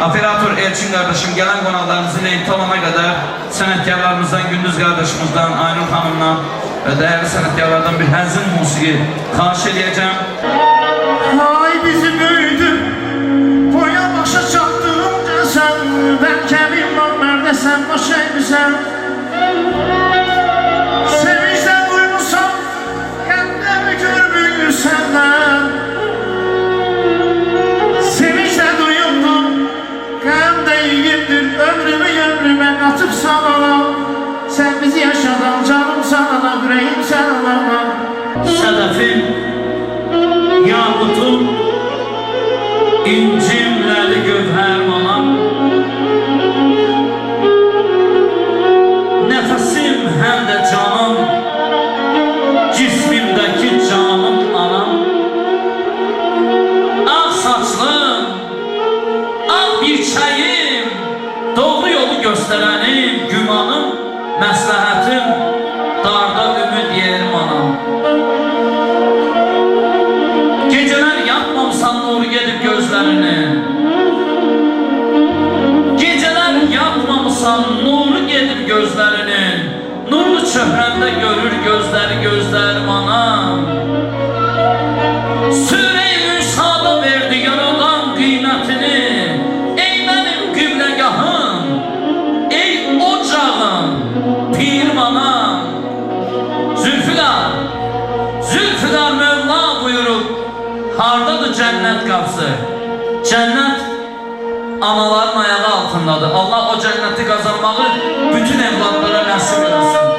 operator Elçin kardeşim, gelen qonaqlarımızın tamama kadar sənətkarlarımızdan, Gündüz kardeşimizden, Aynur hanımdan ve değerli sənətkarlardan bir həzin musiqi xahiş edeceğim. Ay bizi büyüdü, boya başa çattığımca sen, belki bir normal sen o şey güzel. Sevinçten duymuşsam, kendimi görmüyor senden. Sevinçten duyuldum, hem de iyiyimdir, ömrüme katıp sana. Sen bizi yaşadan, canım sana, yüreğim sana. Sədəfim, yaqutum, incimləli gövhər manam, nəfəsim həm də canım, cismimdəki canım anam. Ağ saçlım, ağ birçəyim, doğru yolu göstərənim, gümanım, məsləhətim, darda ümid yerim anam. Geceler yapmamsan nur gedib gözlərinin, geceler yapmamsan nur gedib gözlərinin, nurlu çöhrəmdə görür gözlərim anam. Sürey-i Müsa'da verdi yaradan qiymətini, ey mənim qibləgahım, ey ocağım, pirim anam. Zülfikar Mevla buyurub, hardadır cennet kapısı? Cennet anaların ayağı altındadır. Allah o cenneti kazanmağı bütün evlatlara nasip etsin.